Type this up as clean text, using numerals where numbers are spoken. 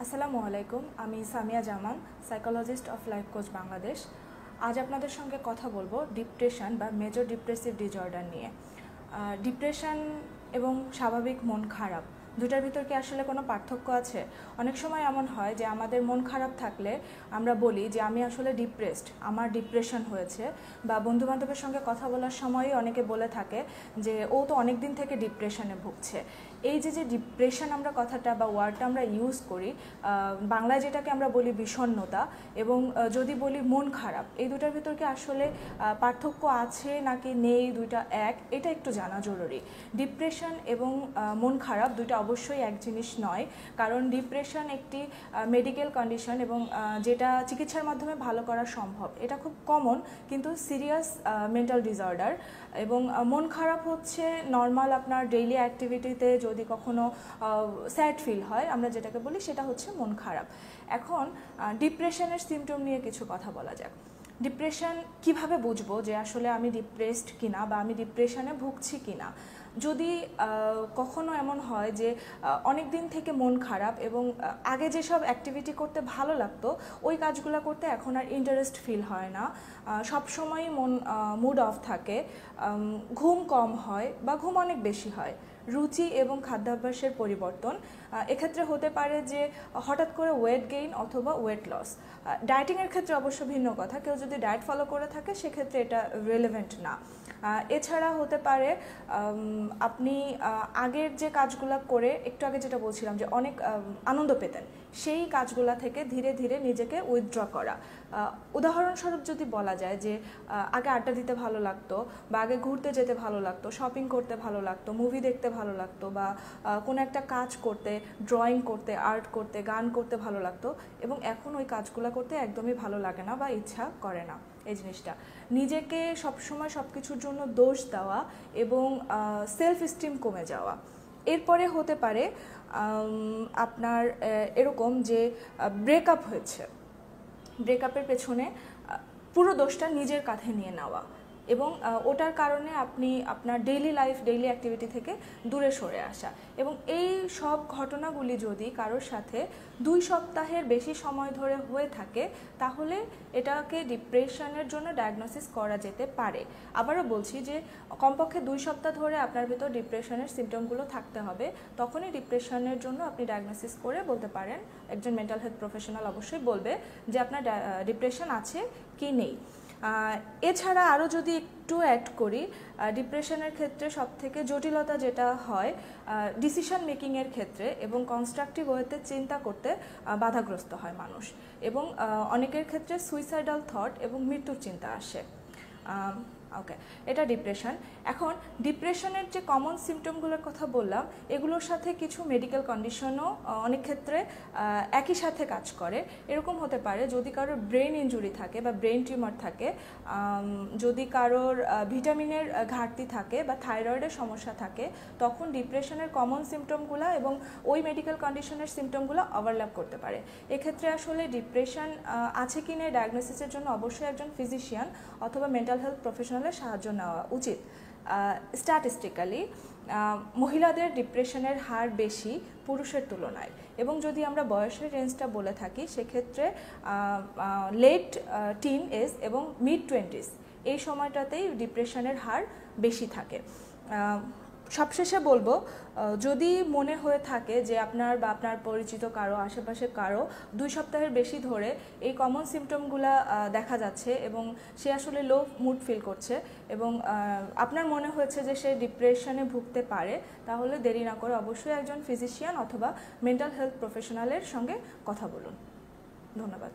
আসসালামু আলাইকুম, আমি Samia Zaman, psychologist of life coach Bangladesh. আজ আপনাদের সঙ্গে কথা বলবো ডিপ্রেশন বা মেজর ডিপ্রেসিভ ডিসঅর্ডার নিয়ে। ডিপ্রেশন এবং স্বাভাবিক মন খারাপ দুটার ভিতর কি আসলে কোনো পার্থক্য আছে? অনেক সময় এমন হয় যে আমাদের মন খারাপ থাকলে আমরা বলি যে আমি আসলে ডিপ্রেসড, আমার ডিপ্রেশন হয়েছে, বা বন্ধুবান্ধবের সঙ্গে কথা বলার সময়ই অনেকে বলে থাকে যে ও তো অনেক দিন থেকে ডিপ্রেশনে ভুগছে। এই যে ডিপ্রেশন আমরা কথাটা বা ওয়ার্ডটা আমরা ইউজ করি, বাংলায় যেটাকে আমরা বলি বিষণ্ণতা, এবং যদি বলি মন খারাপ, এই দুটার ভিতর কি আসলে পার্থক্য আছে নাকি নেই, দুইটা এক, এটা একটু জানা জরুরি। ডিপ্রেশন এবং মন খারাপ দুইটা অবশ্যই এক জিনিস নয়, কারণ ডিপ্রেশন একটি মেডিকেল কন্ডিশন এবং যেটা চিকিৎসার মাধ্যমে ভালো করা সম্ভব, এটা খুব কমন কিন্তু সিরিয়াস মেন্টাল ডিসঅর্ডার। এবং মন খারাপ হচ্ছে নর্মাল আপনার ডেইলি অ্যাক্টিভিটিতে যদি কখনো স্যাড ফিল হয়, আমরা যেটাকে বলি সেটা হচ্ছে মন খারাপ। এখন ডিপ্রেশনের সিমটম নিয়ে কিছু কথা বলা যাক। ডিপ্রেশন কিভাবে বুঝবো যে আসলে আমি ডিপ্রেসড কিনা বা আমি ডিপ্রেশনে ভুগছি কিনা? যদি কখনো এমন হয় যে অনেক দিন থেকে মন খারাপ এবং আগে যেসব অ্যাক্টিভিটি করতে ভালো লাগতো ওই কাজগুলো করতে এখন আর ইন্টারেস্ট ফিল হয় না, সবসময়ই মুড অফ থাকে, ঘুম কম হয় বা ঘুম অনেক বেশি হয়, রুচি এবং খাদ্যাভ্যাসের পরিবর্তন, এক্ষেত্রে হতে পারে যে হঠাৎ করে ওয়েট গেইন অথবা ওয়েট লস। ডায়েটিংয়ের ক্ষেত্রে অবশ্য ভিন্ন কথা, কেউ যদি ডায়েট ফলো করে থাকে সেক্ষেত্রে এটা রিলেভেন্ট না। এছাড়া হতে পারে আপনি আগের যে কাজগুলো করে, একটু আগে যেটা বলছিলাম যে অনেক আনন্দ পেতেন, সেই কাজগুলা থেকে ধীরে ধীরে নিজেকে উইথড্র করা। উদাহরণস্বরূপ যদি বলা যায় যে আগে আড্ডা দিতে ভালো লাগতো, বা আগে ঘুরতে যেতে ভালো লাগতো, শপিং করতে ভালো লাগতো, মুভি দেখতে ভালো লাগতো, বা কোনো একটা কাজ করতে, ড্রয়িং করতে, আর্ট করতে, গান করতে ভালো লাগতো, এবং এখন ওই কাজগুলো করতে একদমই ভালো লাগে না বা ইচ্ছা করে না। এই জিনিসটা, নিজেকে সবসময় সব কিছুর জন্য দোষ দেওয়া এবং সেলফ এস্টিম কমে যাওয়া। এরপরে হতে পারে আপনার এরকম যে ব্রেকআপ হয়েছে, ব্রেকআপের পেছনে পুরো দোষটা নিজের কাঁধে নিয়ে নেওয়া, এবং ওটার কারণে আপনি আপনার ডেইলি লাইফ, ডেইলি অ্যাক্টিভিটি থেকে দূরে সরে আসা। এবং এই সব ঘটনাগুলি যদি কারোর সাথে 2 সপ্তাহের বেশি সময় ধরে হয়ে থাকে, তাহলে এটাকে ডিপ্রেশনের জন্য ডায়াগনোসিস করা যেতে পারে। আবারও বলছি যে কমপক্ষে 2 সপ্তাহ ধরে আপনার ভিতর ডিপ্রেশনের সিমটমগুলো থাকতে হবে, তখনই ডিপ্রেশনের জন্য আপনি ডায়াগনোসিস করে বলতে পারেন, একজন মেন্টাল হেলথ প্রফেশনাল অবশ্যই বলবে যে আপনার ডিপ্রেশন আছে কি নেই। এছাড়া আরও যদি একটু অ্যাড করি, ডিপ্রেশনের ক্ষেত্রে সবথেকে জটিলতা যেটা হয় ডিসিশন মেকিংয়ের ক্ষেত্রে, এবং কনস্ট্রাকটিভ ওয়েতে চিন্তা করতে বাধাগ্রস্ত হয় মানুষ, এবং অনেকের ক্ষেত্রে সুইসাইডাল থট এবং মৃত্যুর চিন্তা আসে। ওকে, এটা ডিপ্রেশন। এখন ডিপ্রেশনের যে কমন সিমটমগুলোর কথা বললাম, এগুলোর সাথে কিছু মেডিকেল কন্ডিশনও অনেক ক্ষেত্রে একই সাথে কাজ করে। এরকম হতে পারে যদি কারোর ব্রেন ইনজুরি থাকে বা ব্রেন টিউমার থাকে, যদি কারোর ভিটামিনের ঘাটতি থাকে বা থাইরয়েডের সমস্যা থাকে, তখন ডিপ্রেশনের কমন সিমটমগুলো এবং ওই মেডিকেল কন্ডিশনের সিমটমগুলো ওভারল্যাপ করতে পারে। এক্ষেত্রে আসলে ডিপ্রেশন আছে কি না ডায়াগনোসিসের জন্য অবশ্যই একজন ফিজিশিয়ান অথবা মেন্টাল হেলথ প্রফেশনালের সাহায্য নেওয়া উচিত। স্ট্যাটিস্টিক্যালি মহিলাদের ডিপ্রেশনের হার বেশি পুরুষের তুলনায়, এবং যদি আমরা বয়সের রেঞ্জটা বলে থাকি সেক্ষেত্রে লেট টিন এজ এবং মিড 20s এই সময়টাতেই ডিপ্রেশনের হার বেশি থাকে। সবশেষে বলবো, যদি মনে হয়ে থাকে যে আপনার বা আপনার পরিচিত কারো, আশেপাশে কারো 2 সপ্তাহের বেশি ধরে এই কমন সিমটমগুলো দেখা যাচ্ছে এবং সে আসলে লো মুড ফিল করছে, এবং আপনার মনে হয়েছে যে সে ডিপ্রেশনে ভুগতে পারে, তাহলে দেরি না করে অবশ্যই একজন ফিজিশিয়ান অথবা মেন্টাল হেলথ প্রফেশনালের সঙ্গে কথা বলুন। ধন্যবাদ।